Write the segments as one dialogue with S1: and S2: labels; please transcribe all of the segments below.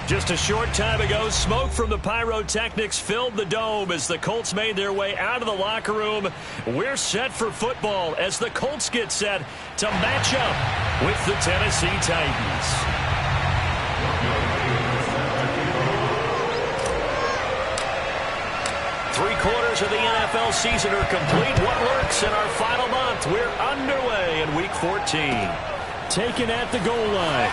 S1: Just a short time ago, smoke from the pyrotechnics filled the dome as the Colts made their way out of the locker room. We're set for football as the Colts get set to match up with the Tennessee Titans. Three-quarters of the NFL season are complete. What works in our final month? We're underway in Week 14. Taken at the goal line.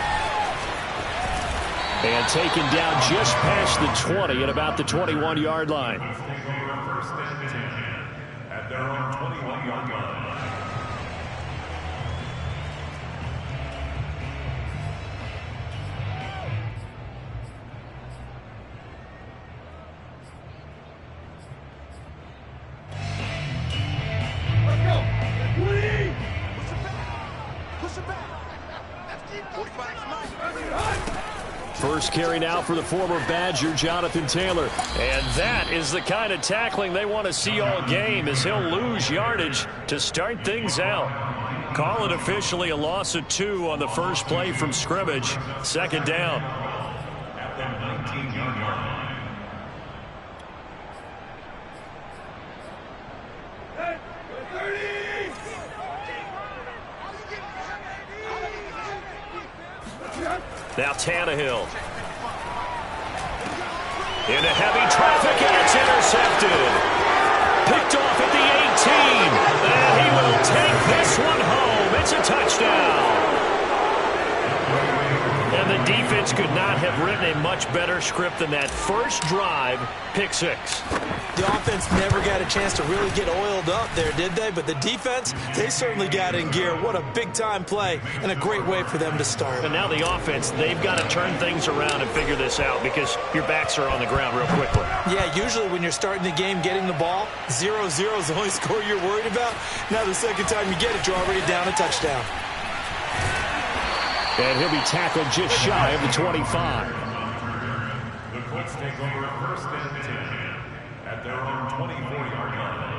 S1: And taken down just past the 20 at about the 21-yard line.
S2: First and 10 at their own 21-yard line. Let's go. Woody! Push it back. 45.
S1: First carry now for the former Badger, Jonathan Taylor. And that is the kind of tackling they want to see all game as he'll lose yardage to start things out. Call it officially a loss of 2 on the first play from scrimmage. Second down.
S2: At the 19-yard line.
S1: Now Tannehill. Into heavy traffic, and it's intercepted. Picked off at the 18. And he will take this one home. It's a touchdown. And the defense could not have written a much better script than that first drive, pick 6.
S3: The offense never got a chance to really get oiled up there, did they? But the defense, they certainly got in gear. What a big-time play and a great way for them to start.
S1: And now the offense, they've got to turn things around and figure this out because your backs are on the ground real quickly.
S3: Yeah, usually when you're starting the game getting the ball, 0-0 is the only score you're worried about. Now the second time you get it, you're already down a touchdown.
S1: And he'll be tackled just shy of the 25.
S2: The Colts take over first and 10 at their own 24-yard line.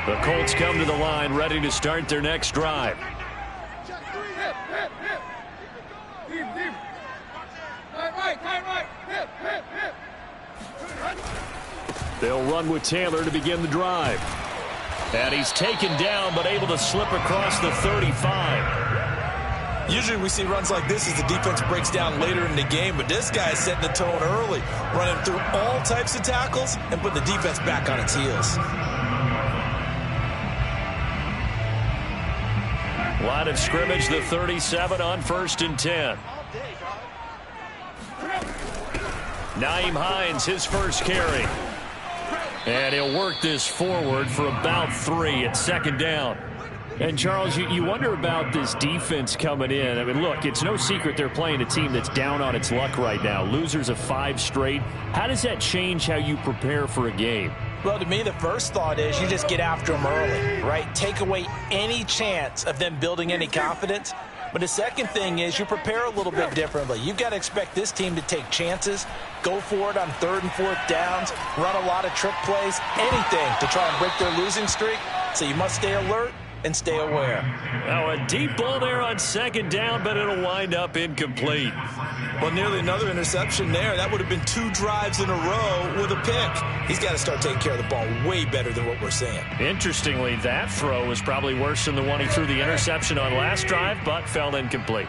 S1: The Colts come to the line ready to start their next drive. They'll run with Taylor to begin the drive. And he's taken down but able to slip across the 35.
S3: Usually we see runs like this as the defense breaks down later in the game, but this guy is setting the tone early, running through all types of tackles and putting the defense back on its heels.
S1: Line of scrimmage, the 37 on 1st and 10. Nyheim Hines, his first carry. And he'll work this forward for about 3 at second down. And, Charles, you wonder about this defense coming in. I mean, look, it's no secret they're playing a team that's down on its luck right now. Losers of 5 straight. How does that change how you prepare for a game?
S3: Well, to me, the first thought is you just get after them early, right? Take away any chance of them building any confidence. But the second thing is you prepare a little bit differently. You've got to expect this team to take chances, go for it on 3rd and 4th downs, run a lot of trick plays, anything to try and break their losing streak. So you must stay alert and stay aware.
S1: Now a deep ball there on second down, but it'll wind up incomplete.
S3: Well, nearly another interception there. That would have been 2 drives in a row with a pick. He's got to start taking care of the ball way better than what we're seeing.
S1: Interestingly, that throw was probably worse than the one he threw the interception on last drive, but fell incomplete.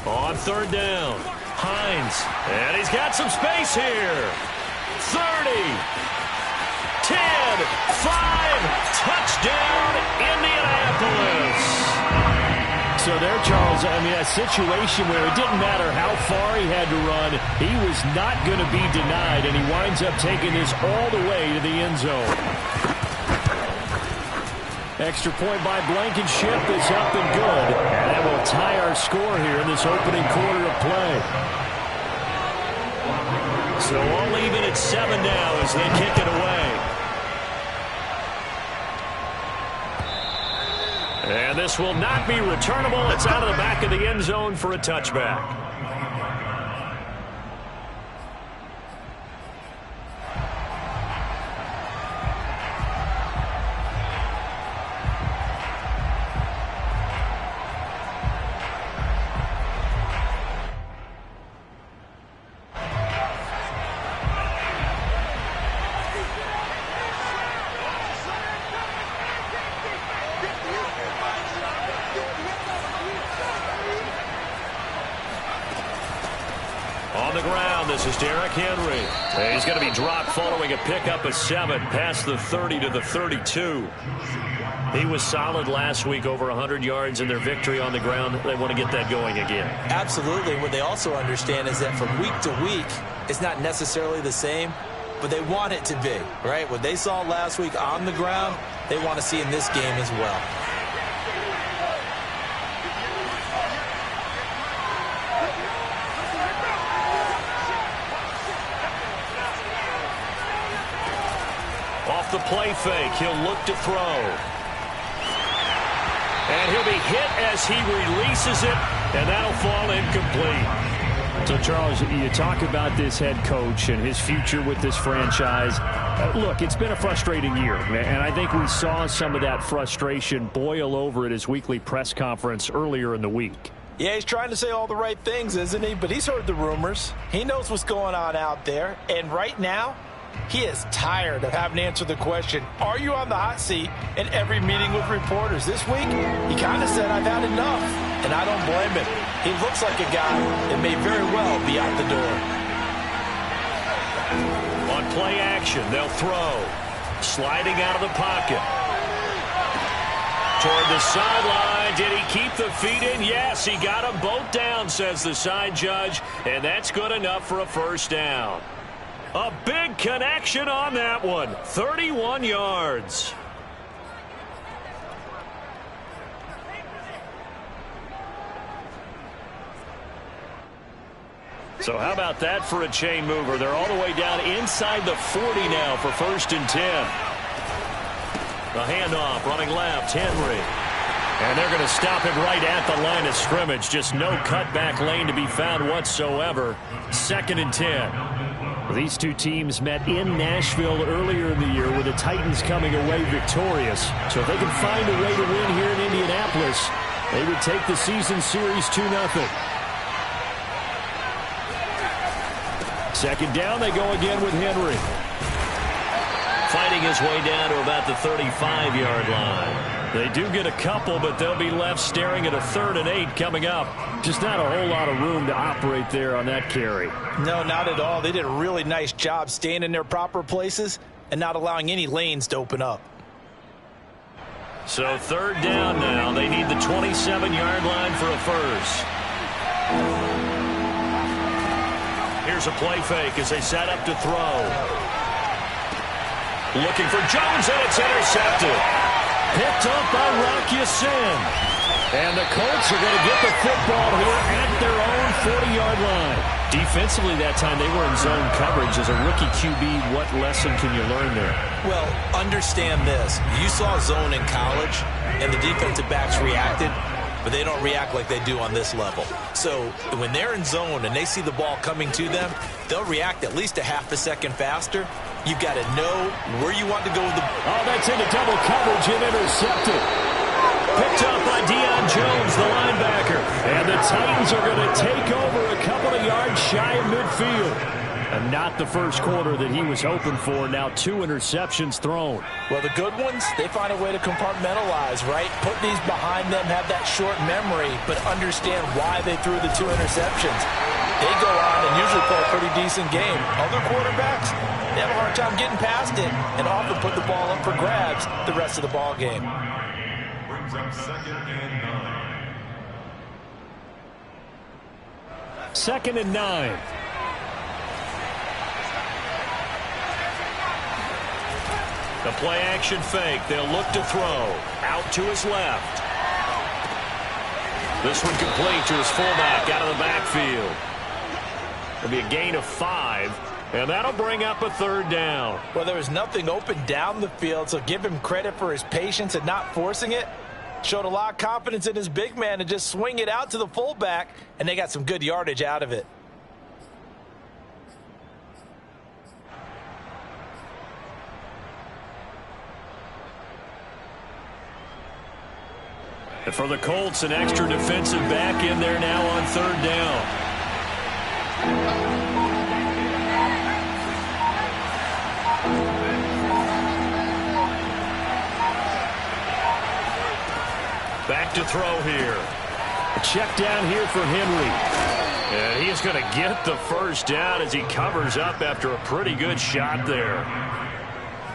S1: On 3rd down, Hines, and he's got some space here. 30, 10, 5, touchdown, Indianapolis. So there, Charles, I mean, a situation where it didn't matter how far he had to run, he was not going to be denied, and he winds up taking this all the way to the end zone. Extra point by Blankenship is up and good, and that will tie our score here in this opening quarter of play. So all even at 7 now as they kick it away. And this will not be returnable. It's out of the back of the end zone for a touchback. This is Derrick Henry. And he's going to be dropped following a pickup of 7 past the 30 to the 32. He was solid last week, over 100 yards in their victory on the ground. They want to get that going again.
S3: Absolutely. What they also understand is that from week to week, it's not necessarily the same, but they want it to be, right? What they saw last week on the ground, they want to see in this game as well.
S1: Off the play fake, he'll look to throw. And he'll be hit as he releases it, and that'll fall incomplete.
S4: So, Charles, you talk about this head coach and his future with this franchise. Look, it's been a frustrating year, and I think we saw some of that frustration boil over at his weekly press conference earlier in the week.
S3: Yeah, he's trying to say all the right things, isn't he? But he's heard the rumors. He knows what's going on out there. And right now, he is tired of having to answer the question, are you on the hot seat, in every meeting with reporters. This week, he kind of said, I've had enough, and I don't blame him. He looks like a guy that may very well be out the door.
S1: On play action, they'll throw. Sliding out of the pocket. Toward the sideline. Did he keep the feet in? Yes, he got them both down, says the side judge, and that's good enough for a first down. A big connection on that one. 31 yards. So how about that for a chain mover? They're all the way down inside the 40 now for 1st and 10. The handoff, running left, Henry. And they're going to stop him right at the line of scrimmage. Just no cutback lane to be found whatsoever. 2nd and 10.
S4: These two teams met in Nashville earlier in the year with the Titans coming away victorious. So if they can find a way to win here in Indianapolis, they would take the season series 2-0.
S1: 2nd down, they go again with Henry. Fighting his way down to about the 35-yard line. They do get a couple, but they'll be left staring at a 3rd and 8 coming up.
S4: Just not a whole lot of room to operate there on that carry.
S3: No, not at all. They did a really nice job staying in their proper places and not allowing any lanes to open up.
S1: So 3rd down now. They need the 27-yard line for a first. Here's a play fake as they set up to throw. Looking for Jones, and it's intercepted. Picked up by Rock Ya-Sin. And the Colts are going to get the football here at their own 40-yard line. Defensively that time, they were in zone coverage. As a rookie QB, what lesson can you learn there?
S3: Well, understand this. You saw zone in college, and the defensive backs reacted, but they don't react like they do on this level. So when they're in zone and they see the ball coming to them, they'll react at least a half a second faster. You've got to know where you want to go with the ball.
S1: Oh, that's into double coverage and intercepted. Picked up by Deion Jones, the linebacker. And the Titans are going to take over a couple of yards shy of midfield. And not the first quarter that he was hoping for. Now 2 interceptions thrown.
S3: Well, the good ones, they find a way to compartmentalize, right? Put these behind them, have that short memory, but understand why they threw the 2 interceptions. They go on and usually play a pretty decent game. Other quarterbacks, they have a hard time getting past it and often put the ball up for grabs the rest of the ball game.
S2: Brings up 2nd and 9.
S4: 2nd and 9.
S1: The play action fake. They'll look to throw. Out to his left. This one complete to his fullback out of the backfield. It'll be a gain of 5. And that'll bring up a 3rd down.
S3: Well, there was nothing open down the field, so give him credit for his patience and not forcing it. Showed a lot of confidence in his big man to just swing it out to the fullback, and they got some good yardage out of it.
S1: And for the Colts, an extra defensive back in there now on 3rd down. Back to throw here.
S4: A check down here for Henry.
S1: And he is going to get the first down as he covers up after a pretty good shot there.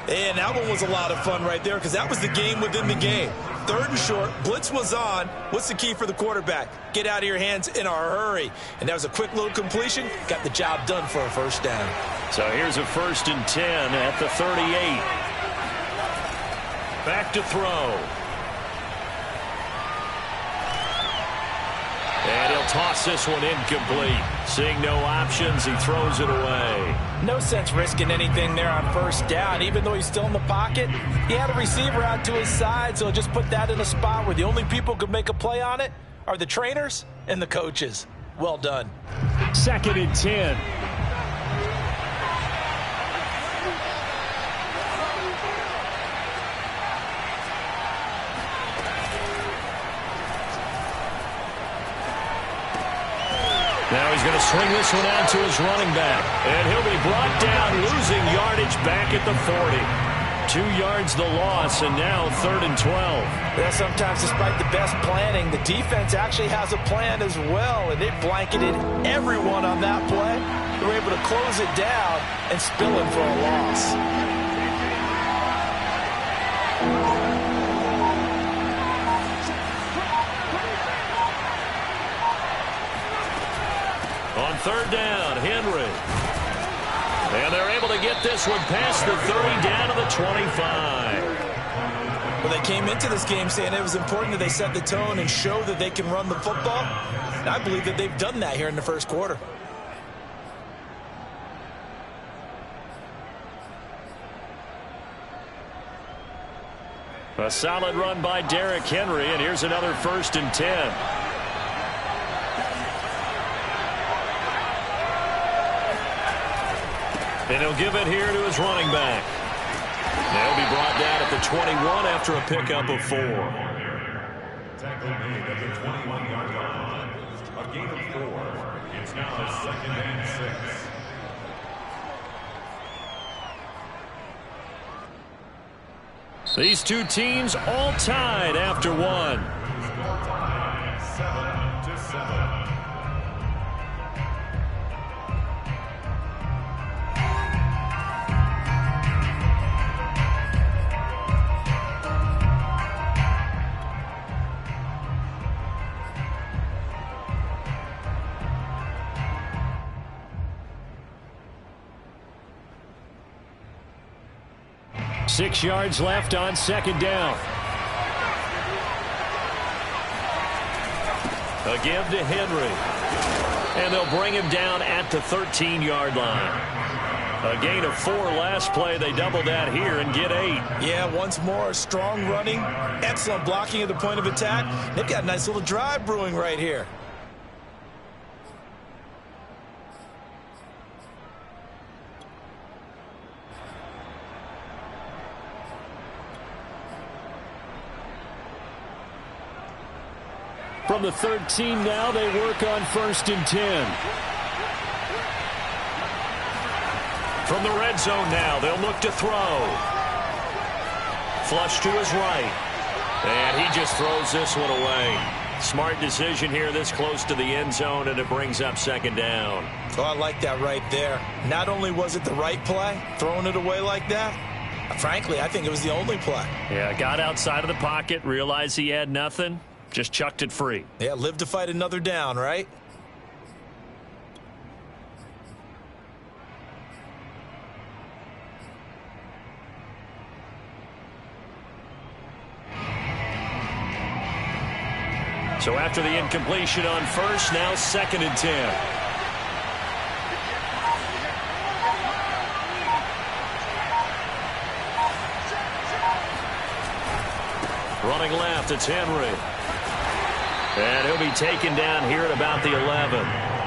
S3: And that one was a lot of fun right there because that was the game within the game. 3rd and short, blitz was on. What's the key for the quarterback? Get out of your hands in a hurry. And that was a quick little completion. Got the job done for a first down.
S1: So here's a 1st and 10 at the 38. Back to throw. And he'll toss this one incomplete. Seeing no options, he throws it away.
S3: No sense risking anything there on first down. Even though he's still in the pocket, he had a receiver out to his side, so just put that in a spot where the only people who could make a play on it are the trainers and the coaches. Well done.
S4: 2nd and 10.
S1: Now he's going to swing this one out to his running back. And he'll be brought down, losing yardage back at the 40. 2 yards the loss, and now 3rd and 12.
S3: Yeah, sometimes despite the best planning, the defense actually has a plan as well, and it blanketed everyone on that play. They were able to close it down and spill it for a loss.
S1: On 3rd down, Henry. And they're able to get this one past the 30 down to the 25.
S3: Well, they came into this game saying it was important that they set the tone and show that they can run the football. And I believe that they've done that here in the first quarter.
S1: A solid run by Derrick Henry, and here's another 1st and 10. And he'll give it here to his running back. They'll be brought down at the 21 after a pickup of 4.
S2: Tackle made at the 21-yard line. A gain of 4. It's now 2nd and 6.
S1: These two teams all tied after 1.
S2: 7-7.
S4: 6 yards left on 2nd down.
S1: A give to Henry. And they'll bring him down at the 13-yard line. A gain of 4 last play. They double that here and get 8.
S3: Yeah, once more, strong running, excellent blocking at the point of attack. They've got a nice little drive brewing right here.
S4: From the 13 now, they work on 1st and 10.
S1: From the red zone now, they'll look to throw. Flush to his right. And he just throws this one away. Smart decision here this close to the end zone, and it brings up 2nd down.
S3: Oh, I like that right there. Not only was it the right play, throwing it away like that, frankly, I think it was the only play.
S1: Yeah, got outside of the pocket, realized he had nothing. Just chucked it free.
S3: Yeah, live to fight another down, right?
S1: So after the incompletion on 1st, now 2nd and 10. Running left, it's Henry. And he'll be taken down here at about the 11.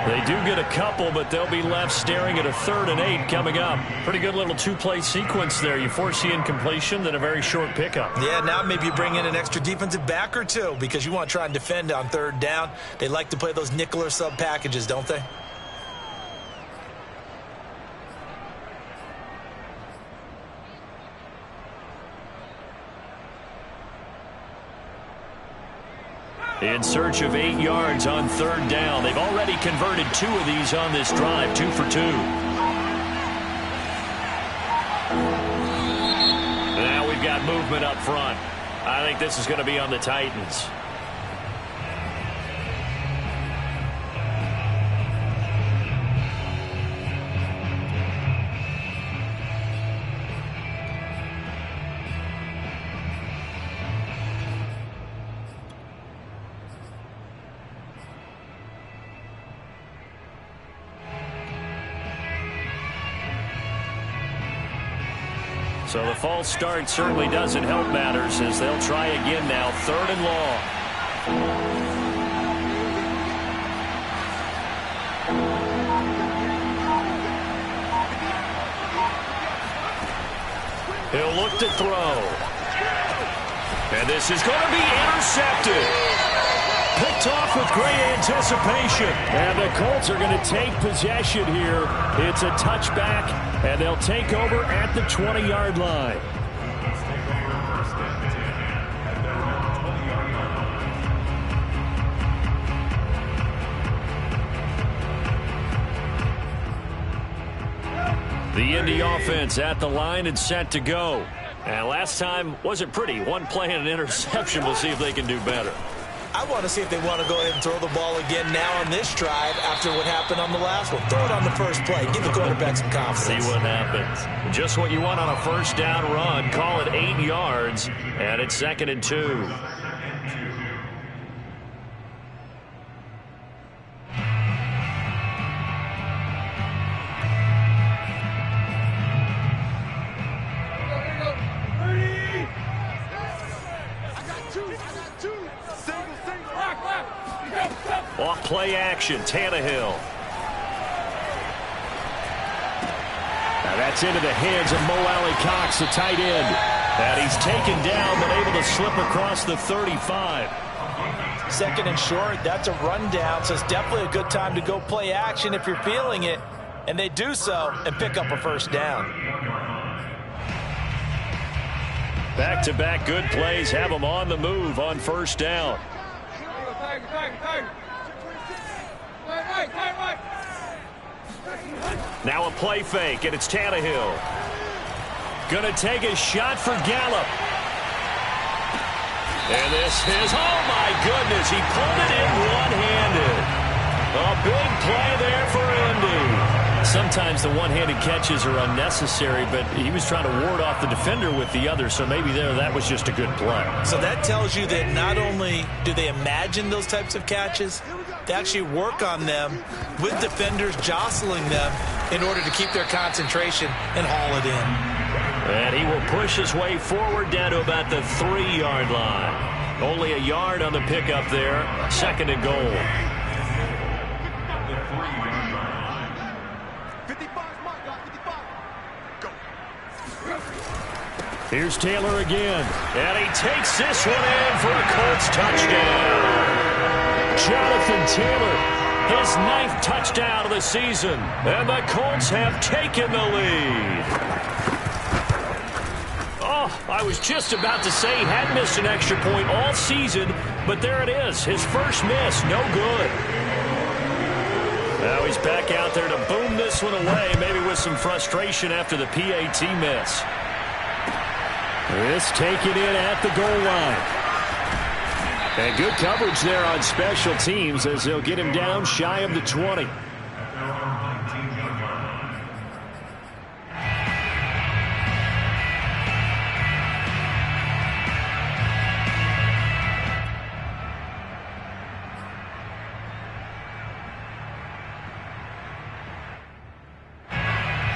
S1: They do get a couple, but they'll be left staring at a 3rd and 8 coming up. Pretty good little 2-play sequence there. You force the incompletion, then a very short pickup.
S3: Yeah, now maybe you bring in an extra defensive back or two because you want to try and defend on 3rd down. They like to play those nickel or sub packages, don't they?
S1: In search of 8 yards on 3rd down. They've already converted 2 of these on this drive, 2 for 2. Now we've got movement up front. I think this is going to be on the Titans. So the false start certainly doesn't help matters as they'll try again now, 3rd and long. He'll look to throw. And this is going to be intercepted. Picked off with great anticipation.
S4: And the Colts are going to take possession here. It's a touchback, and they'll take over at the 20-yard line.
S1: The Indy offense at the line and set to go. And last time wasn't pretty. One play and an interception. We'll see if they can do better.
S3: I want to see if they want to go ahead and throw the ball again now on this drive after what happened on the last one. Throw it on the first play. Give the quarterback some confidence.
S1: See what happens. Just what you want on a 1st down run. Call it 8 yards, and it's 2nd and 2. Off play action, Tannehill.
S4: Now that's into the hands of Mo Alley-Cox, the tight end.
S1: And he's taken down, but able to slip across the 35.
S3: 2nd and short, that's a rundown, so it's definitely a good time to go play action if you're feeling it. And they do so and pick up a 1st down.
S1: Back-to-back good plays have them on the move on 1st down. Now a play fake, and it's Tannehill. Gonna take a shot for Gallup. And this is, oh my goodness, he pulled it in one-handed. A big play there for Indy. Sometimes the one-handed catches are unnecessary, but he was trying to ward off the defender with the other, so maybe that was just a good play.
S3: So that tells you that not only do they imagine those types of catches, they actually work on them with defenders jostling them in order to keep their concentration and haul it in.
S1: And he will push his way forward down to about the 3-yard line. Only a yard on the pickup there. 2nd and goal.
S4: Here's Taylor again.
S1: And he takes this one in for a Colts touchdown. Jonathan Taylor, his 9th touchdown of the season. And the Colts have taken the lead. Oh, I was just about to say he hadn't missed an extra point all season, but there it is. His first miss, no good. Now he's back out there to boom this one away, maybe with some frustration after the PAT miss.
S4: This taken in at the goal line. And good coverage there on special teams as they'll get him down shy of the 20.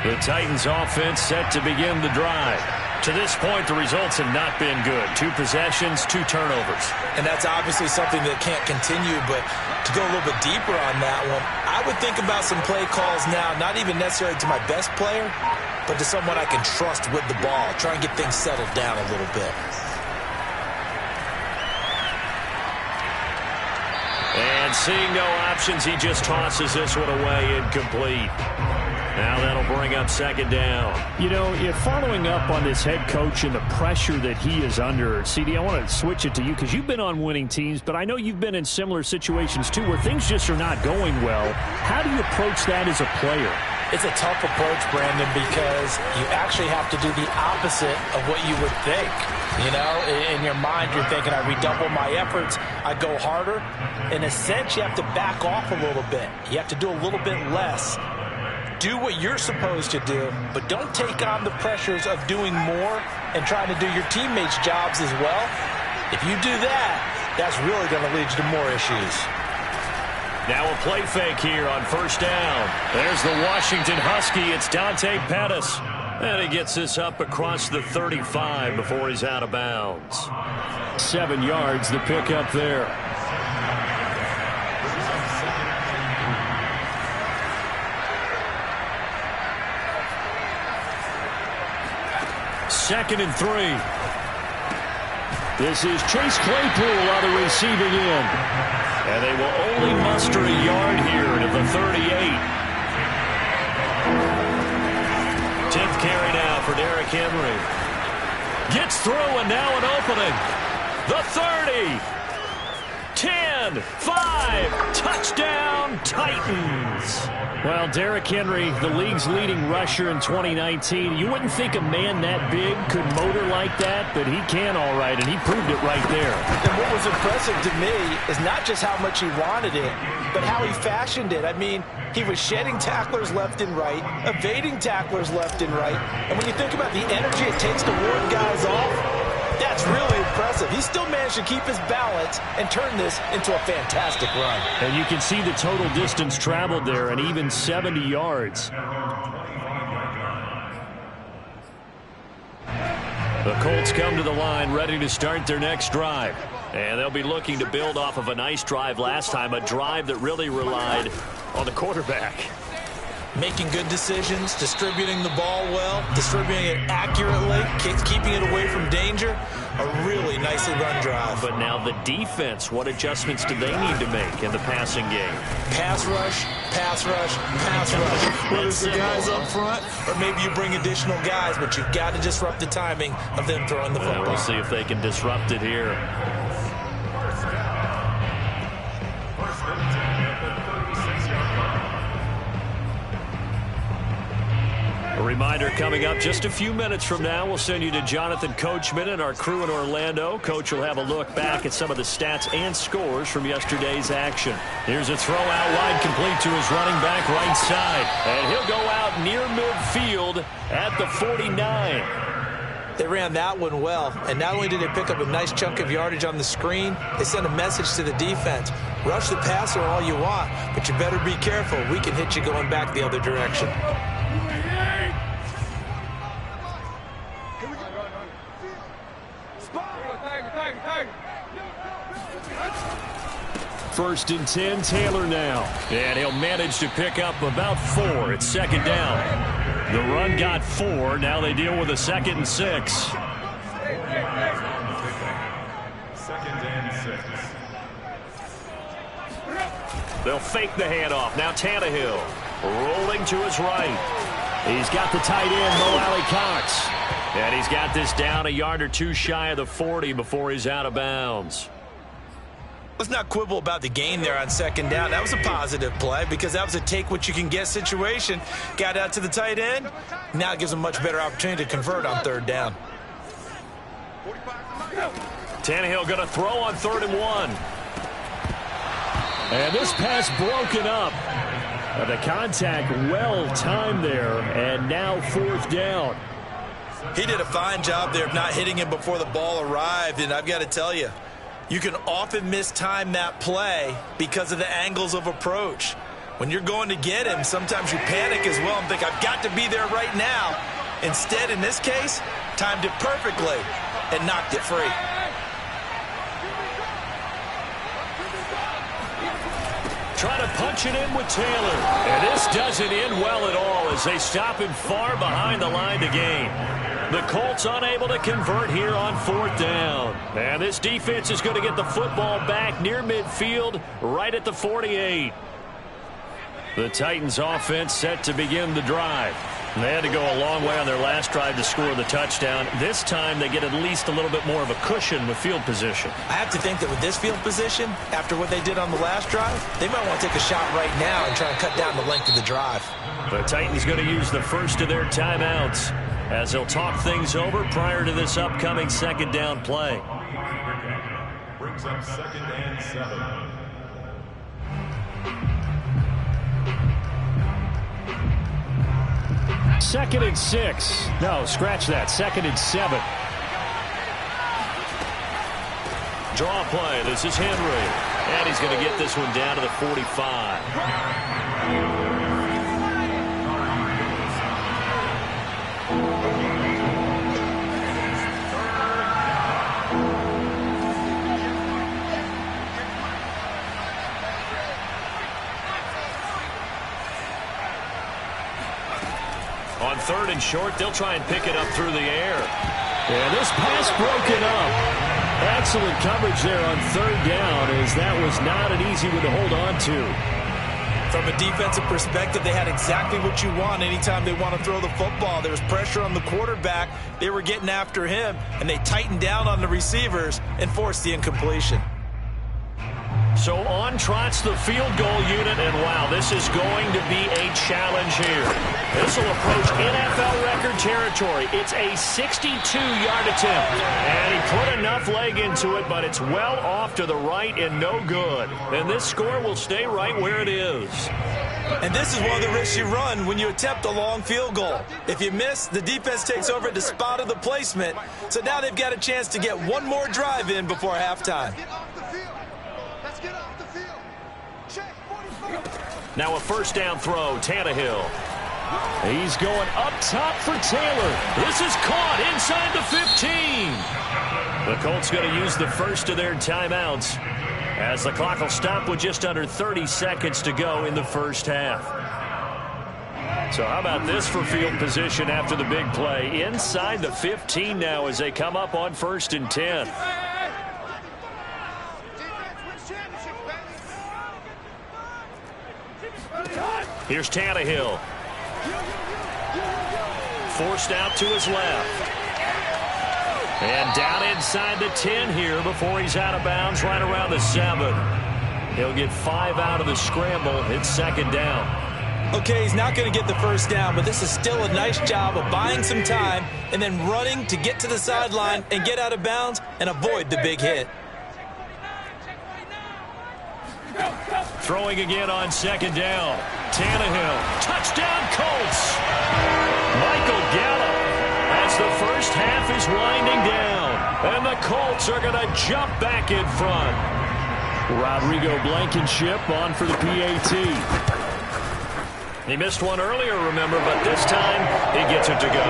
S1: The Titans offense set to begin the drive. To this point, the results have not been good. 2 possessions, 2 turnovers.
S3: And that's obviously something that can't continue, but to go a little bit deeper on that one, I would think about some play calls now, not even necessarily to my best player, but to someone I can trust with the ball. Try and get things settled down a little bit. And
S1: seeing no options, he just tosses this one away incomplete. Now that'll bring up second down.
S4: You know, following up on this head coach and the pressure that he is under, CD, I want to switch it to you because you've been on winning teams, but I know you've been in similar situations too where things just are not going well. How do you approach that as a player?
S3: It's a tough approach, Brandon, because you actually have to do the opposite of what you would think. You know, in your mind, you're thinking, I redouble my efforts, I go harder. In a sense, you have to back off a little bit. You have to do a little bit less. Do what you're supposed to do, but don't take on the pressures of doing more and trying to do your teammates' jobs as well. If you do that, that's really going to lead you to more issues.
S1: Now a play fake here on first down. There's the Washington Husky. It's Dante Pettis. And he gets this up across the 35 before he's out of bounds.
S4: 7 yards, the pickup there. Second and 3. This is Chase Claypool on the receiving end.
S1: And they will only muster a yard here at the 38. 10th carry now for Derrick Henry. Gets through and now an opening. The 30. 10, 5, touchdown Titans.
S4: Well, Derrick Henry, the league's leading rusher in 2019. You wouldn't think a man that big could motor like that, but he can all right, and he proved it right there.
S3: And what was impressive to me is not just how much he wanted it, but how he fashioned it. I mean, he was shedding tacklers left and right, evading tacklers left and right. And when you think about the energy it takes to ward guys off, that's really impressive. He still managed to keep his balance and turn this into a fantastic run.
S4: And you can see the total distance traveled there, and even 70 yards.
S1: The Colts come to the line ready to start their next drive. And they'll be looking to build off of a nice drive last time, a drive that really relied on the quarterback.
S3: Making good decisions, distributing the ball well, distributing it accurately, keeping it away from danger. A really nicely run drive.
S1: But now the defense, what adjustments do they need to make in the passing game?
S3: Pass rush, pass rush, pass rush. Whether it's the guys up front or maybe you bring additional guys, but you've got to disrupt the timing of them throwing the football.
S1: We'll see if they can disrupt it here. A reminder coming up just a few minutes from now, we'll send you to Jonathan Coachman and our crew in Orlando. Coach will have a look back at some of the stats and scores from yesterday's action. Here's a throw out wide, complete to his running back right side. And he'll go out near midfield at the 49.
S3: They ran that one well, and not only did they pick up a nice chunk of yardage on the screen, they sent a message to the defense. Rush the passer all you want, but you better be careful. We can hit you going back the other direction.
S4: First and 10, Taylor now.
S1: And he'll manage to pick up about 4. It's second down. The run got 4. Now they deal with a 2nd and 6.
S2: Second and 6.
S1: They'll fake the handoff. Now Tannehill rolling to his right.
S4: He's got the tight end, Mo Alley-Cox.
S1: And he's got this down a yard or two shy of the 40 before he's out of bounds.
S3: Let's not quibble about the gain there on second down. That was a positive play because that was a take-what-you-can-get situation. Got out to the tight end. Now it gives him a much better opportunity to convert on third down.
S1: Tannehill going to throw on 3rd and 1.
S4: And this pass broken up. The contact well-timed there, and now 4th down.
S3: He did a fine job there of not hitting him before the ball arrived, and I've got to tell you, you can often mistime that play because of the angles of approach. When you're going to get him, sometimes you panic as well and think, I've got to be there right now. Instead, in this case, timed it perfectly and knocked it free.
S1: Trying to punch it in with Taylor. And this doesn't end well at all as they stop him far behind the line to gain. The Colts unable to convert here on 4th down. And this defense is going to get the football back near midfield right at the 48. The Titans offense set to begin the drive. They had to go a long way on their last drive to score the touchdown. This time they get at least a little bit more of a cushion with field position.
S3: I have to think that with this field position, after what they did on the last drive, they might want to take a shot right now and try and cut down the length of the drive.
S1: The Titans going to use the first of their timeouts as they'll talk things over prior to this upcoming second down play.
S2: Brings up 2nd and 7.
S4: Second and 6. No, scratch that. 2nd and 7.
S1: Draw play. This is Henry. And he's going to get this one down to the 45. On 3rd and short, they'll try and pick it up through the air.
S4: Yeah, this pass broken up. Excellent coverage there on 3rd down, as that was not an easy one to hold on to.
S3: From a defensive perspective, they had exactly what you want anytime they want to throw the football. There was pressure on the quarterback. They were getting after him, and they tightened down on the receivers and forced the incompletion.
S1: So on trots the field goal unit, and wow, this is going to be a challenge here. This will approach NFL record territory. It's a 62-yard attempt, and he put enough leg into it, but it's well off to the right and no good. And this score will stay right where it is.
S3: And this is one of the risks you run when you attempt a long field goal. If you miss, the defense takes over at the spot of the placement. So now they've got a chance to get one more drive in before halftime.
S1: Now a first down throw, Tannehill.
S4: He's going up top for Taylor.
S1: This is caught inside the 15. The Colts going to use the first of their timeouts as the clock will stop with just under 30 seconds to go in the first half. So how about this for field position after the big play? Inside the 15 now as they come up on 1st and 10. Here's Tannehill. Forced out to his left. And down inside the 10 here before he's out of bounds right around the 7. He'll get 5 out of the scramble. It's 2nd down.
S3: Okay, he's not going to get the first down, but this is still a nice job of buying some time and then running to get to the sideline and get out of bounds and avoid the big hit.
S1: Throwing again on 2nd down. Tannehill. Touchdown, Colts. Michael Gallup as the first half is winding down. And the Colts are going to jump back in front.
S4: Rodrigo Blankenship on for the PAT.
S1: He missed one earlier, remember, but this time he gets it to go.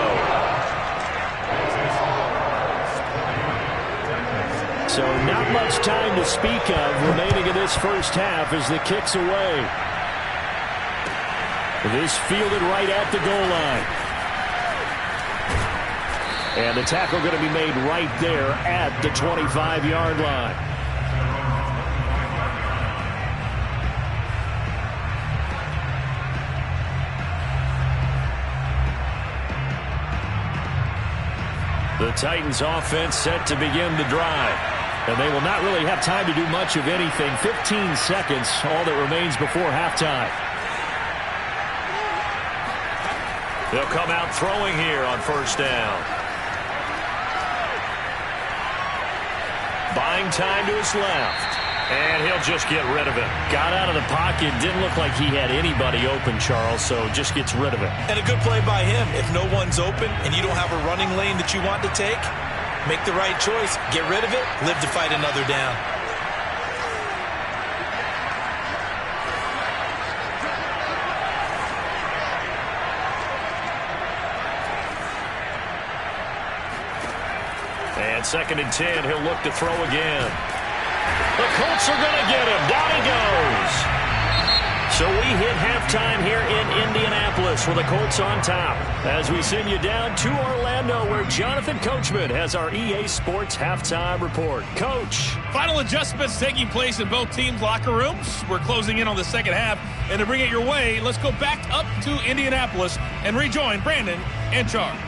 S4: So not much time to speak of remaining in this first half as the kick's away. This fielded right at the goal line. And the tackle going to be made right there at the 25-yard line.
S1: The Titans offense set to begin the drive.
S4: And they will not really have time to do much of anything. 15 seconds, all that remains before halftime.
S1: They'll come out throwing here on 1st down. Buying time to his left. And he'll just get rid of it.
S4: Got out of the pocket. Didn't look like he had anybody open, Charles, so just gets rid of it.
S3: And a good play by him. If no one's open and you don't have a running lane that you want to take, make the right choice. Get rid of it. Live to fight another down.
S1: And 2nd and 10, he'll look to throw again. The Colts are going to get him. Down he goes. So we hit halftime here in Indianapolis with the Colts on top as we send you down to Orlando where Jonathan Coachman has our EA Sports halftime report. Coach.
S5: Final adjustments taking place in both teams' locker rooms. We're closing in on the second half. And to bring it your way, let's go back up to Indianapolis and rejoin Brandon and Charles.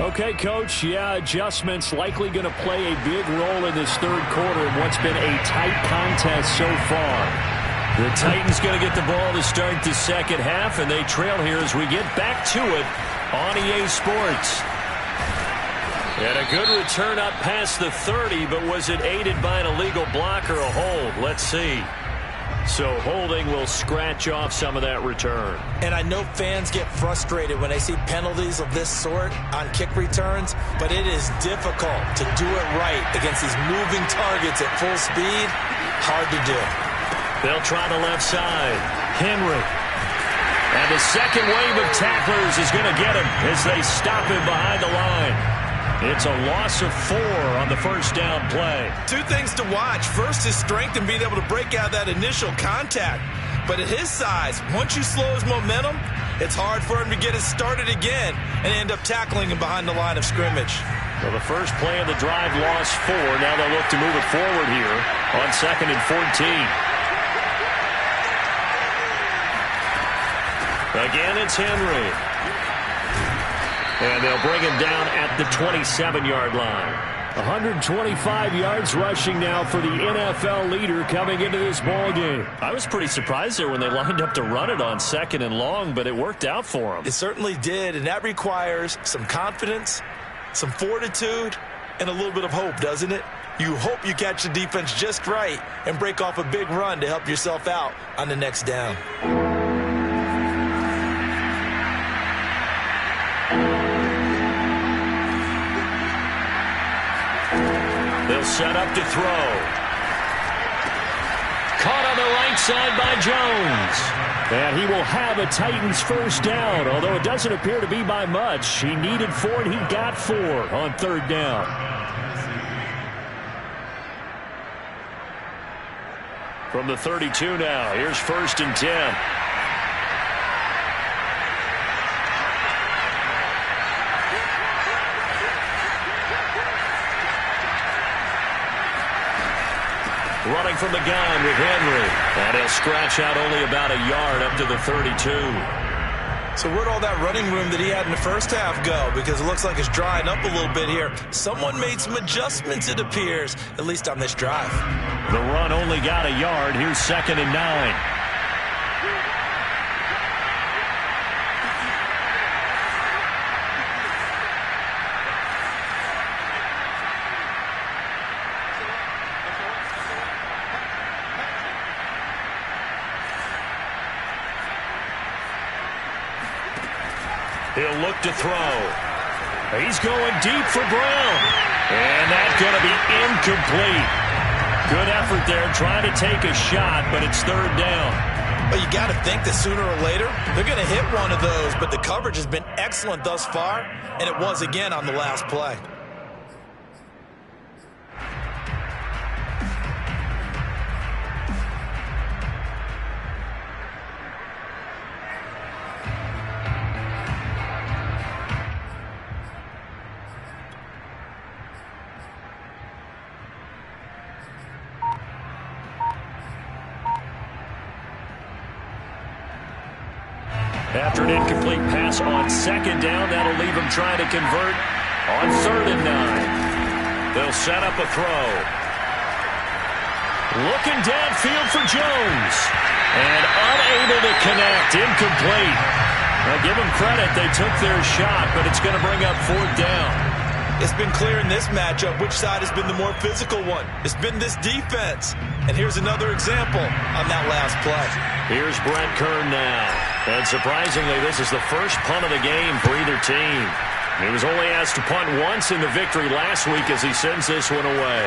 S4: Okay, Coach, adjustments likely going to play a big role in this third quarter in what's been a tight contest so far.
S1: The Titans going to get the ball to start the second half, and they trail here as we get back to it on EA Sports. And a good return up past the 30, but was it aided by an illegal block or a hold? Let's see. So holding will scratch off some of that return.
S3: And I know fans get frustrated when they see penalties of this sort on kick returns, but it is difficult to do it right against these moving targets at full speed. Hard to do.
S1: They'll try the left side. Henry. And the second wave of tacklers is going to get him as they stop him behind the line. It's a loss of 4 on the first down play.
S3: Two things to watch. First, his strength and being able to break out that initial contact. But at his size, once you slow his momentum, it's hard for him to get it started again and end up tackling him behind the line of scrimmage.
S1: Well, the first play of the drive lost 4. Now they'll look to move it forward here on 2nd and 14. Again, it's Henry. And they'll bring him down at the 27-yard line.
S4: 125 yards rushing now for the NFL leader coming into this ball game.
S1: I was pretty surprised there when they lined up to run it on 2nd and long, but it worked out for him.
S3: It certainly did, and that requires some confidence, some fortitude, and a little bit of hope, doesn't it? You hope you catch the defense just right and break off a big run to help yourself out on the next down.
S1: They'll set up to throw. Caught on the right side by Jones.
S4: And he will have a Titans first down, although it doesn't appear to be by much. He needed 4, and he got 4 on 3rd down.
S1: From the 32 now, here's 1st and 10. Running from the gun with Henry. And he'll scratch out only about a yard up to the 32.
S3: So where'd all that running room that he had in the first half go? Because it looks like it's drying up a little bit here. Someone made some adjustments, it appears, at least on this drive.
S1: The run only got a yard. Here's 2nd and 9. He'll look to throw. He's going deep for Brown. And that's going to be incomplete. Good effort there trying to take a shot, but it's 3rd down.
S3: Well, you got to think that sooner or later they're going to hit one of those, but the coverage has been excellent thus far, and it was again on the last play.
S1: After an incomplete pass on 2nd down, that'll leave him trying to convert on 3rd and 9. They'll set up a throw. Looking downfield for Jones. And unable to connect. Incomplete. Now give them credit. They took their shot, but it's going to bring up 4th down.
S3: It's been clear in this matchup which side has been the more physical one. It's been this defense. And here's another example on that last play.
S1: Here's Brent Kern now. And surprisingly, this is the first punt of the game for either team. He was only asked to punt once in the victory last week as he sends this one away.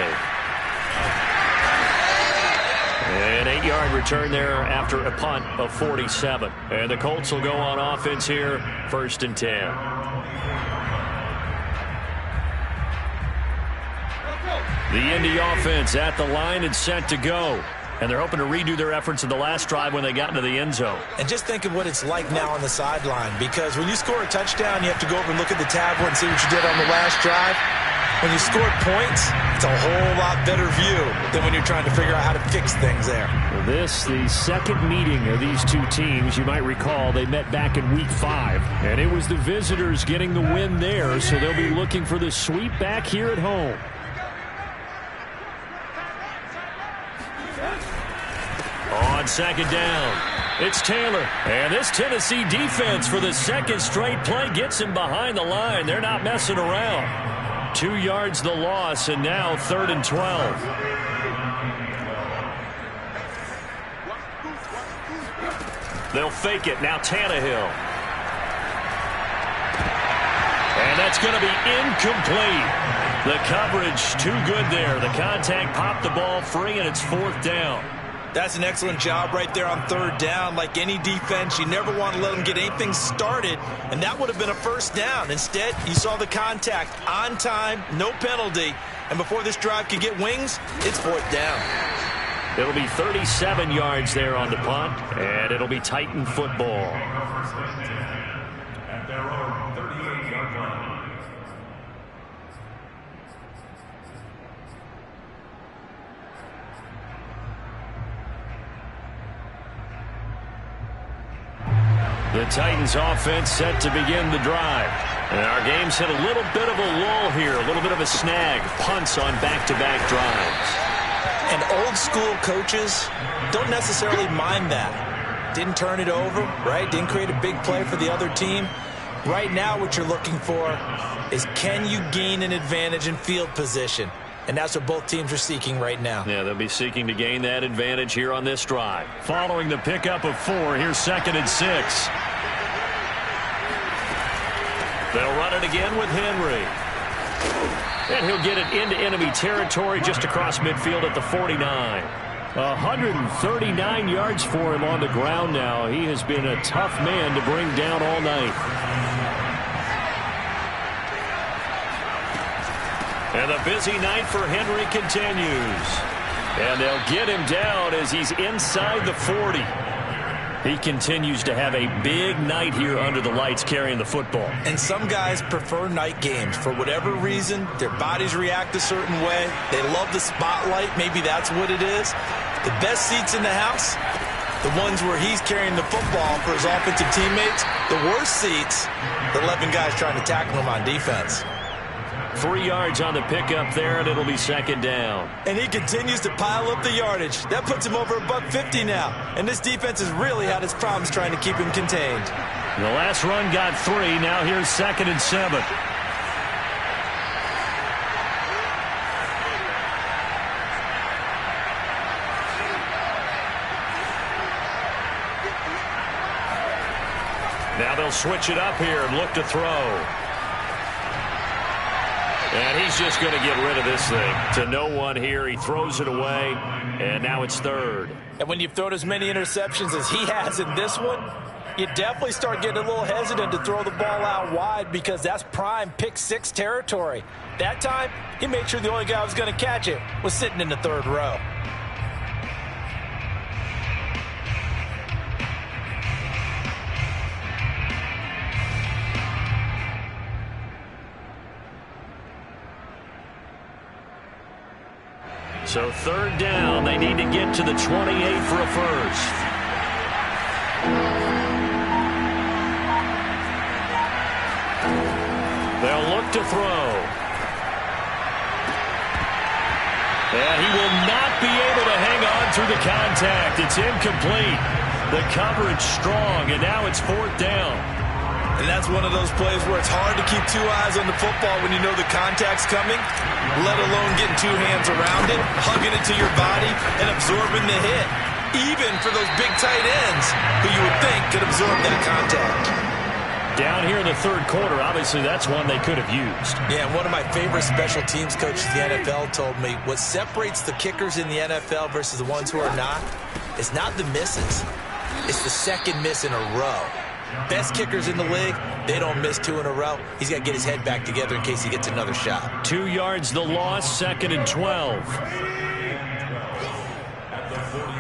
S1: An 8-yard return there after a punt of 47. And the Colts will go on offense here, 1st and 10. The Indy offense at the line and set to go. And they're hoping to redo their efforts in the last drive when they got into the end zone.
S3: And just think of what it's like now on the sideline, because when you score a touchdown, you have to go over and look at the tablet and see what you did on the last drive. When you scored points, it's a whole lot better view than when you're trying to figure out how to fix things there.
S4: Well, this, the second meeting of these two teams. You might recall they met back in Week 5, and it was the visitors getting the win there, so they'll be looking for the sweep back here at home.
S1: On second down, it's Taylor. And this Tennessee defense for the second straight play gets him behind the line. They're not messing around. 2 yards the loss, and now 3rd and 12. They'll fake it. Now Tannehill. And that's going to be incomplete. The coverage too good there. The contact popped the ball free, and it's 4th down.
S3: That's an excellent job right there on 3rd down. Like any defense, you never want to let them get anything started, and that would have been a 1st down. Instead, you saw the contact on time, no penalty, and before this drive could get wings, it's 4th down.
S1: It'll be 37 yards there on the punt, and it'll be Titan football.
S2: At their own 38-yard line.
S1: The Titans offense set to begin the drive. And our game's hit a little bit of a lull here, a little bit of a snag. Punts on back-to-back drives.
S3: And old school coaches don't necessarily mind that. Didn't turn it over, right? Didn't create a big play for the other team. Right now what you're looking for is, can you gain an advantage in field position? And that's what both teams are seeking right now.
S1: Yeah, they'll be seeking to gain that advantage here on this drive. Following the pickup of 4, here's 2nd and 6. They'll run it again with Henry. And he'll get it into enemy territory just across midfield at the 49.
S4: 139 yards for him on the ground now. He has been a tough man to bring down all night.
S1: And the busy night for Henry continues. And they'll get him down as he's inside the 40. He continues to have a big night here under the lights carrying the football.
S3: And some guys prefer night games. For whatever reason, their bodies react a certain way. They love the spotlight. Maybe that's what it is. The best seats in the house, the ones where he's carrying the football for his offensive teammates. The worst seats, the 11 guys trying to tackle him on defense.
S1: 3 yards on the pickup there, and it'll be 2nd down.
S3: And he continues to pile up the yardage. That puts him over $150 now. And this defense has really had its problems trying to keep him contained.
S1: The last run got 3. Now here's 2nd and 7. Now they'll switch it up here and look to throw. And he's just going to get rid of this thing to no one here. He throws it away, and now it's 3rd.
S3: And when you've thrown as many interceptions as he has in this one, you definitely start getting a little hesitant to throw the ball out wide, because that's prime pick 6 territory. That time, he made sure the only guy who was going to catch it was sitting in the 3rd row.
S1: So 3rd down, they need to get to the 28 for a first. They'll look to throw. And he will not be able to hang on through the contact. It's incomplete. The coverage strong, and now it's 4th down.
S3: And that's one of those plays where it's hard to keep 2 eyes on the football when you know the contact's coming, let alone getting 2 hands around it, hugging it to your body, and absorbing the hit. Even for those big tight ends who you would think could absorb that contact.
S1: Down here in the 3rd quarter, obviously that's one they could have used.
S3: Yeah, and one of my favorite special teams coaches in the NFL told me what separates the kickers in the NFL versus the ones who are not is not the misses. It's the second miss in a row. Best kickers in the league, they don't miss 2 in a row. He's got to get his head back together in case he gets another shot.
S1: 2 yards the loss, 2nd and 12.
S2: At the 40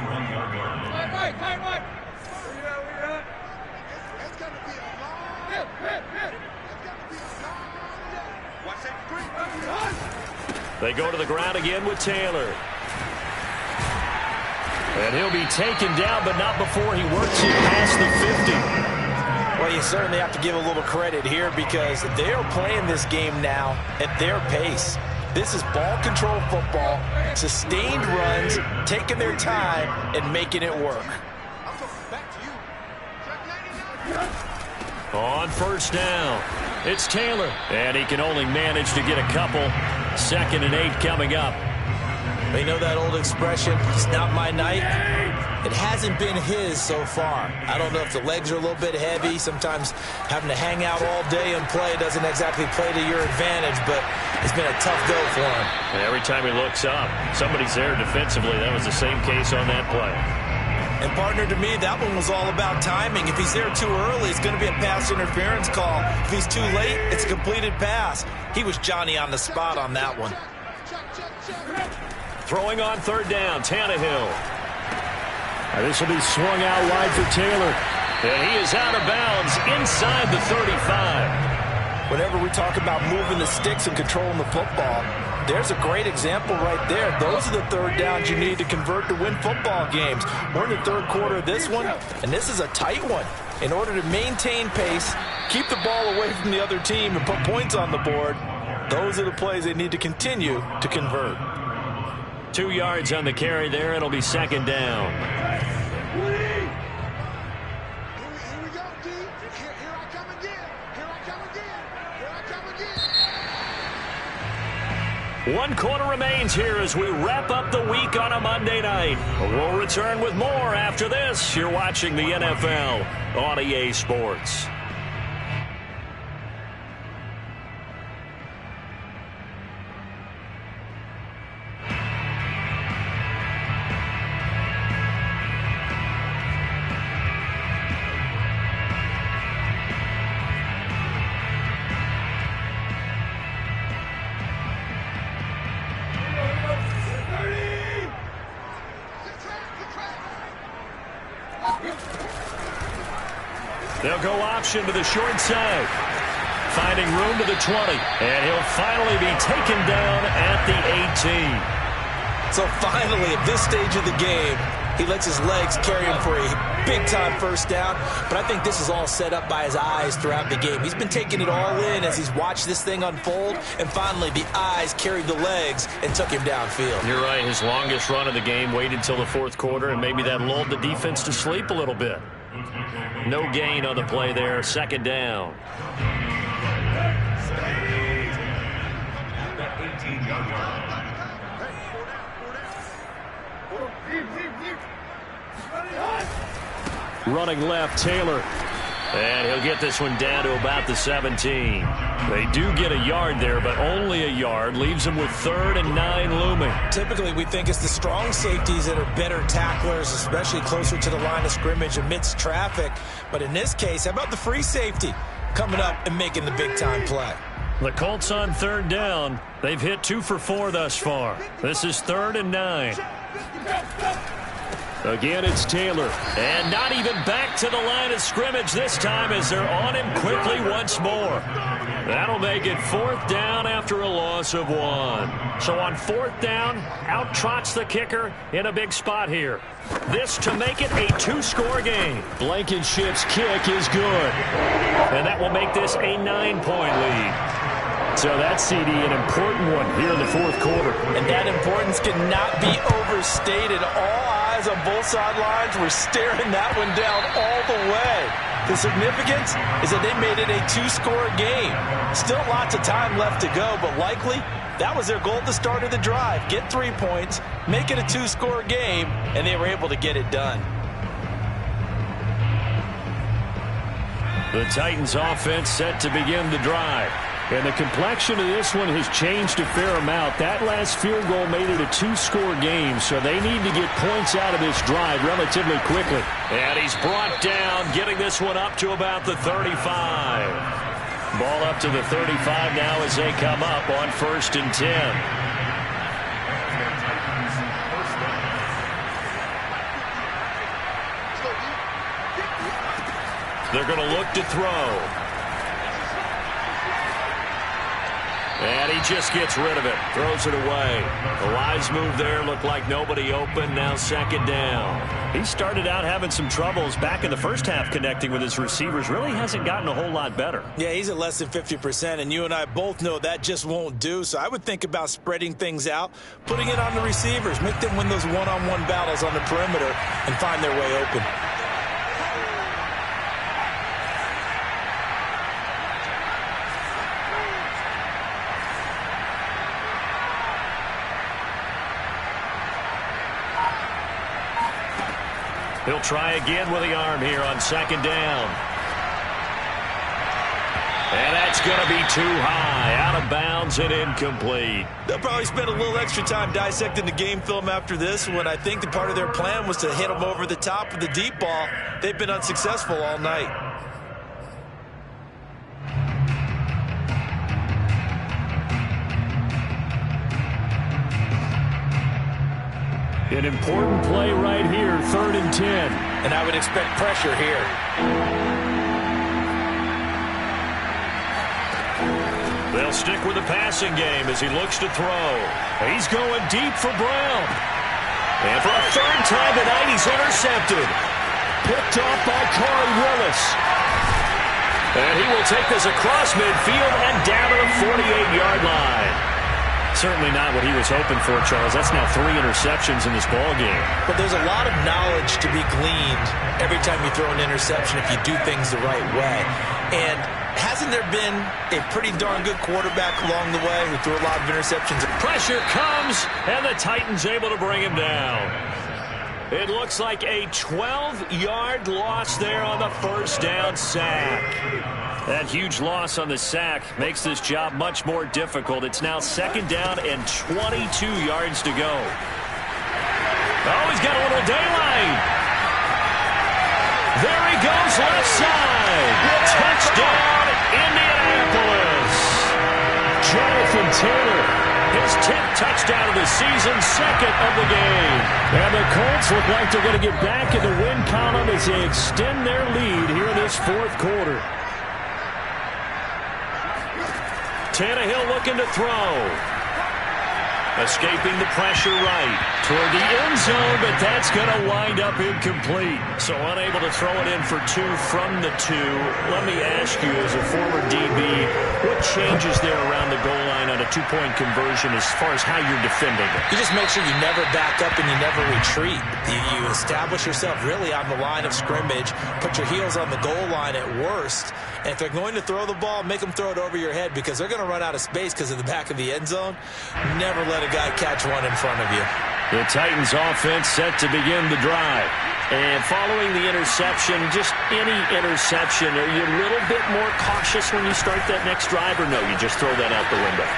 S1: They go to the ground again with Taylor. And he'll be taken down, but not before he works it past the 50.
S3: Well, you certainly have to give a little credit here because they are playing this game now at their pace. This is ball control football, sustained runs, taking their time and making it work.
S1: On first down, it's Taylor. And he can only manage to get a couple. 2nd and 8 coming up.
S3: You know that old expression, it's not my night? It hasn't been his so far. I don't know if the legs are a little bit heavy. Sometimes having to hang out all day and play doesn't exactly play to your advantage, but it's been a tough go for him.
S1: And every time he looks up, somebody's there defensively. That was the same case on that play.
S3: And partner, to me, that one was all about timing. If he's there too early, it's going to be a pass interference call. If he's too late, it's a completed pass. He was Johnny on the spot on that one.
S1: Throwing on 3rd down, Tannehill.
S4: This will be swung out wide for Taylor.
S1: And he is out of bounds inside the 35.
S3: Whenever we talk about moving the sticks and controlling the football, there's a great example right there. Those are the 3rd downs you need to convert to win football games. We're in the 3rd quarter of this one, and this is a tight one. In order to maintain pace, keep the ball away from the other team, and put points on the board, those are the plays they need to continue to convert.
S1: 2 yards on the carry there. It'll be 2nd down.
S6: Here we go, D. Here I come again. Here I come again. Here I come again.
S1: 1 quarter remains here as we wrap up the week on a Monday night. We'll return with more after this. You're watching the NFL on EA Sports. They'll go option to the short side. Finding room to the 20. And he'll finally be taken down at the 18.
S3: So finally, at this stage of the game, he lets his legs carry him for a big-time first down. But I think this is all set up by his eyes throughout the game. He's been taking it all in as he's watched this thing unfold. And finally, the eyes carried the legs and took him downfield.
S1: You're right. His longest run of the game waited till the 4th quarter, and maybe that lulled the defense to sleep a little bit. No gain on the play there. 2nd down.
S4: Running left, Taylor.
S1: And he'll get this one down to about the 17. They do get a yard there, but only a yard. Leaves them with 3rd and 9 looming.
S3: Typically, we think it's the strong safeties that are better tacklers, especially closer to the line of scrimmage amidst traffic. But in this case, how about the free safety coming up and making the big-time play?
S1: The Colts on 3rd down. They've hit 2 for 4 thus far. This is 3rd and 9.
S4: Again, it's Taylor.
S1: And not even back to the line of scrimmage this time as they're on him quickly once more. That'll make it 4th down after a loss of 1. So on 4th down, out trots the kicker in a big spot here. This to make it a 2-score game.
S4: Blankenship's kick is good.
S1: And that will make this a 9-point lead.
S4: So that, CD, an important one here in the 4th quarter.
S3: And that importance cannot be overstated. All eyes on both sidelines were staring that one down all the way. The significance is that they made it a 2-score game. Still lots of time left to go, but likely that was their goal at the start of the drive. Get 3 points, make it a 2-score game, and they were able to get it done.
S1: The Titans offense set to begin the drive.
S4: And the complexion of this one has changed a fair amount. That last field goal made it a 2-score game, so they need to get points out of this drive relatively quickly.
S1: And he's brought down, getting this one up to about the 35. Ball up to the 35 now as they come up on 1st and 10. They're going to look to throw. And he just gets rid of it. Throws it away. The wise move there. Looked like nobody open. Now second down.
S4: He started out having some troubles back in the first half connecting with his receivers. Really hasn't gotten a whole lot better.
S3: Yeah, he's at less than 50%, and you and I both know that just won't do. So I would think about spreading things out, putting it on the receivers, make them win those one-on-one battles on the perimeter and find their way open.
S1: He'll try again with the arm here on second down. And that's going to be too high. Out of bounds and incomplete.
S3: They'll probably spend a little extra time dissecting the game film after this when I think the part of their plan was to hit them over the top with the deep ball. They've been unsuccessful all night.
S4: An important play right here, 3rd and 10.
S3: And I would expect pressure here.
S1: They'll stick with the passing game as he looks to throw. He's going deep for Brown. And for a 3rd time tonight, he's intercepted. Picked off by Corey Willis. And he will take this across midfield and down to the 48-yard line.
S4: Certainly not what he was hoping for, Charles. That's now 3 interceptions in this ball game.
S3: But there's a lot of knowledge to be gleaned every time you throw an interception if you do things the right way. And hasn't there been a pretty darn good quarterback along the way who threw a lot of interceptions?
S1: Pressure comes, and the Titans able to bring him down. It looks like a 12-yard loss there on the first down sack. That huge loss on the sack makes this job much more difficult. It's now second down and 22 yards to go. Oh, he's got a little daylight. There he goes, left side. Touchdown, Indianapolis.
S4: Jonathan Taylor.
S1: His 10th touchdown of the season, 2nd of the game.
S4: And the Colts look like they're going to get back in the win column as they extend their lead here in this 4th quarter.
S1: Tannehill looking to throw. Escaping the pressure right toward the end zone, but that's going to wind up incomplete. So unable to throw it in for 2 from the 2. Let me ask you, as a former DB, what changes there around the goal line on a 2-point conversion as far as how you're defending it?
S3: You just make sure you never back up and you never retreat. You establish yourself really on the line of scrimmage, put your heels on the goal line at worst, and if they're going to throw the ball, make them throw it over your head because they're going to run out of space because of the back of the end zone. Never let a guy catch one in front of you.
S1: The Titans offense set to begin the drive. And following the interception, just any interception, are you a little bit more cautious when you start that next drive, or no, you just throw that out the window?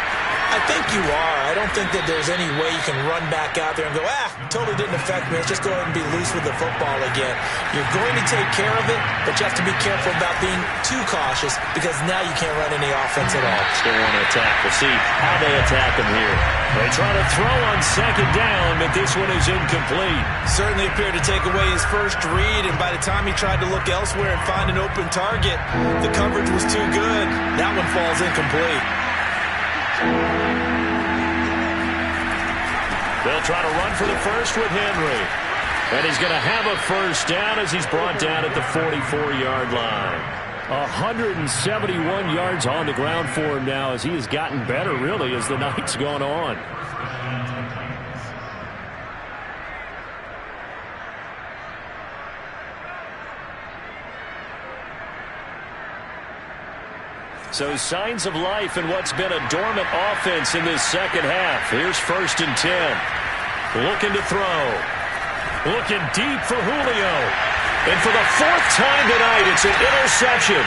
S3: I think you are. I don't think that there's any way you can run back out there and go, totally didn't affect me. Let's just go ahead and be loose with the football again. You're going to take care of it, but you have to be careful about being too cautious because now you can't run any offense at all.
S1: Still want to attack. We'll see how they attack him here. They try to throw on second down, but this one is incomplete.
S3: Certainly appeared to take away his first read, and by the time he tried to look elsewhere and find an open target, the coverage was too good. That one falls incomplete.
S1: They'll try to run for the first with Henry. And he's going to have a first down as he's brought down at the 44-yard line.
S4: 171 yards on the ground for him now as he has gotten better, really, as the night's gone on. So signs of life in what's been a dormant offense in this second half. Here's 1st and 10. Looking to throw. Looking deep for Julio.
S1: And for the 4th time tonight, it's an interception.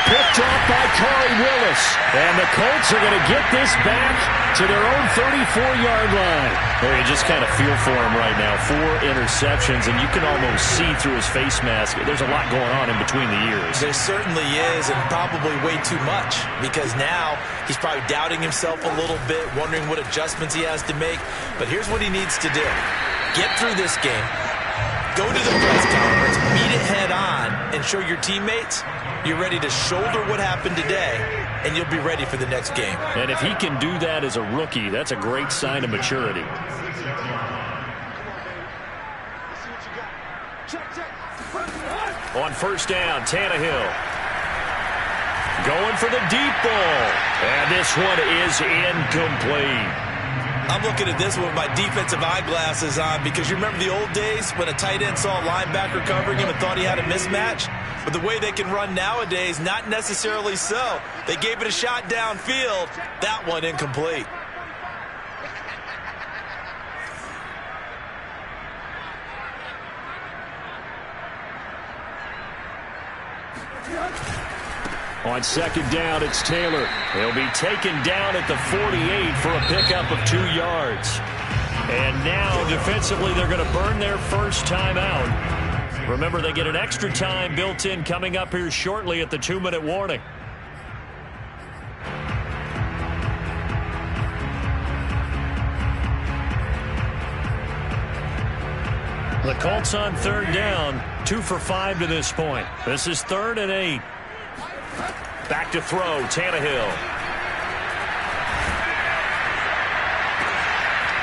S4: Picked off by Corey Willis. And the Colts are going to get this back to their own 34-yard line.
S1: Well, you just kind of feel for him right now. 4 interceptions, and you can almost see through his face mask. There's a lot going on in between the ears.
S3: There certainly is, and probably way too much, because now he's probably doubting himself a little bit, wondering what adjustments he has to make. But here's what he needs to do. Get through this game. Go to the press conference, meet it head on, and show your teammates you're ready to shoulder what happened today and you'll be ready for the next game.
S4: And if he can do that as a rookie, that's a great sign of maturity.
S1: On first down, Tannehill. Going for the deep ball. And this one is incomplete.
S3: I'm looking at this one with my defensive eyeglasses on because you remember the old days when a tight end saw a linebacker covering him and thought he had a mismatch? But the way they can run nowadays, not necessarily so. They gave it a shot downfield. That one incomplete.
S4: On second down, it's Taylor.
S1: He'll be taken down at the 48 for a pickup of 2 yards. And now, defensively, they're going to burn their first time out. Remember, they get an extra time built in coming up here shortly at the 2-minute warning. The Colts on third down, 2 for 5 to this point. This is 3rd and 8. Back to throw, Tannehill.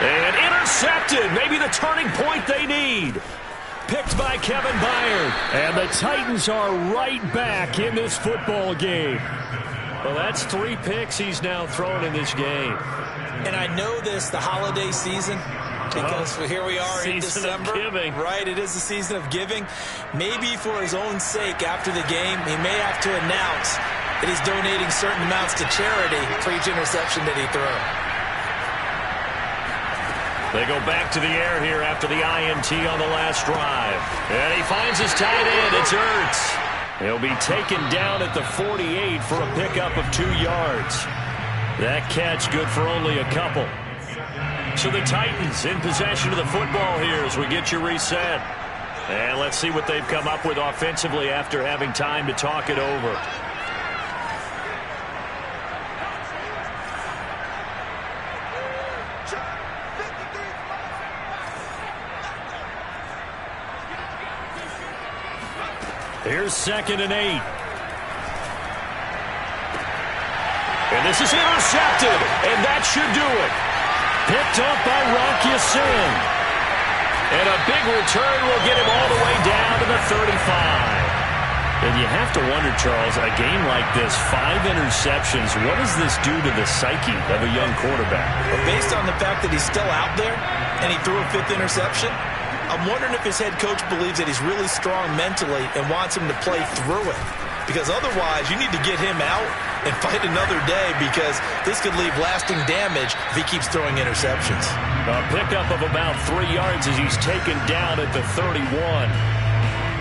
S1: And intercepted. Maybe the turning point they need. Picked by Kevin Byard.
S4: And the Titans are right back in this football game.
S1: Well, that's 3 picks he's now thrown in this game.
S3: And I know this, the holiday season, because here we are in December.
S1: Giving.
S3: Right, it is the season of giving. Maybe for his own sake after the game, he may have to announce that he's donating certain amounts to charity for each interception that he throws.
S1: They go back to the air here after the INT on the last drive. And he finds his tight end. It's Ertz. He'll be taken down at the 48 for a pickup of 2 yards. That catch good for only a couple. So the Titans in possession of the football here as we get you reset. And let's see what they've come up with offensively after having time to talk it over. Here's 2nd and 8. And this is intercepted, and that should do it. Picked up by Rock Ya-Sin. And a big return will get him all the way down to the 35.
S4: And you have to wonder, Charles, a game like this, 5 interceptions, what does this do to the psyche of a young quarterback?
S3: Well, based on the fact that he's still out there and he threw a 5th interception, I'm wondering if his head coach believes that he's really strong mentally and wants him to play through it. Because otherwise, you need to get him out and fight another day because this could leave lasting damage if he keeps throwing interceptions.
S1: A pickup of about 3 yards as he's taken down at the 31.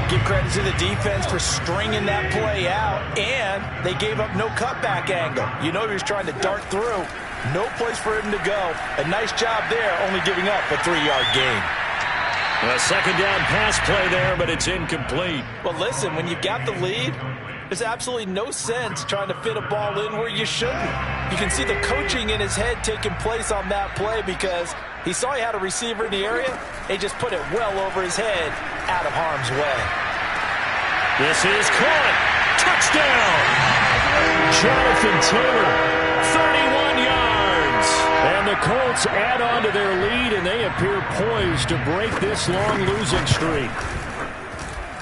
S3: Give credit to the defense for stringing that play out, and they gave up no cutback angle. You know he was trying to dart through. No place for him to go. A nice job there, only giving up a 3-yard gain.
S1: A 2nd down pass play there, but it's incomplete.
S3: Well, listen, when you've got the lead, there's absolutely no sense trying to fit a ball in where you shouldn't. You can see the coaching in his head taking place on that play because he saw he had a receiver in the area. He just put it well over his head, out of harm's way.
S1: This is caught. Touchdown!
S4: Jonathan Taylor,
S1: 31 yards.
S4: and the Colts add on to their lead, and they appear poised to break this long losing streak.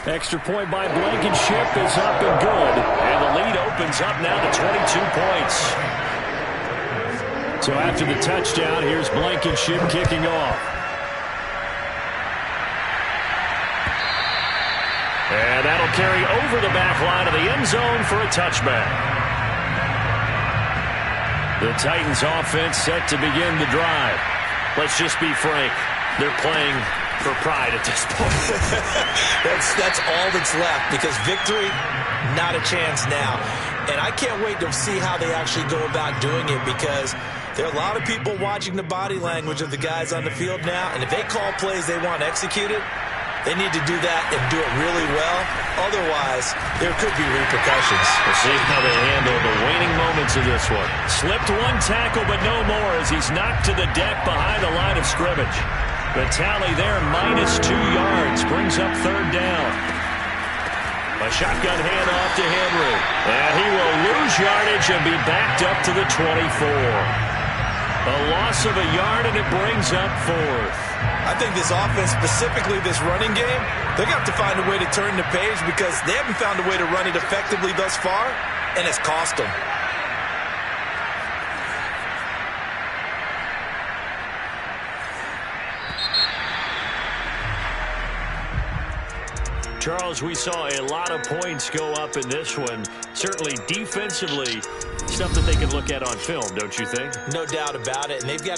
S4: Extra point by Blankenship is up and good.
S1: And the lead opens up now to 22 points.
S4: So after the touchdown, here's Blankenship kicking off.
S1: And that'll carry over the back line of the end zone for a touchback. The Titans offense set to begin the drive. Let's just be frank. They're playing for pride at this point.
S3: That's all that's left because victory, not a chance now. And I can't wait to see how they actually go about doing it because there are a lot of people watching the body language of the guys on the field now. And if they call plays they want executed, they need to do that and do it really well. Otherwise, there could be repercussions.
S1: We'll see how they handle the waning moments of this one. Slipped one tackle, but no more as he's knocked to the deck behind the line of scrimmage. The tally there, -2 yards, brings up third down. A shotgun handoff to Henry. And he will lose yardage and be backed up to the 24. A loss of a yard, and it brings up 4th.
S3: I think this offense, specifically this running game, they're going to have to find a way to turn the page because they haven't found a way to run it effectively thus far, and it's cost them.
S1: Charles, we saw a lot of points go up in this one. Certainly defensively, stuff that they can look at on film, don't you think?
S3: No doubt about it, and they've got to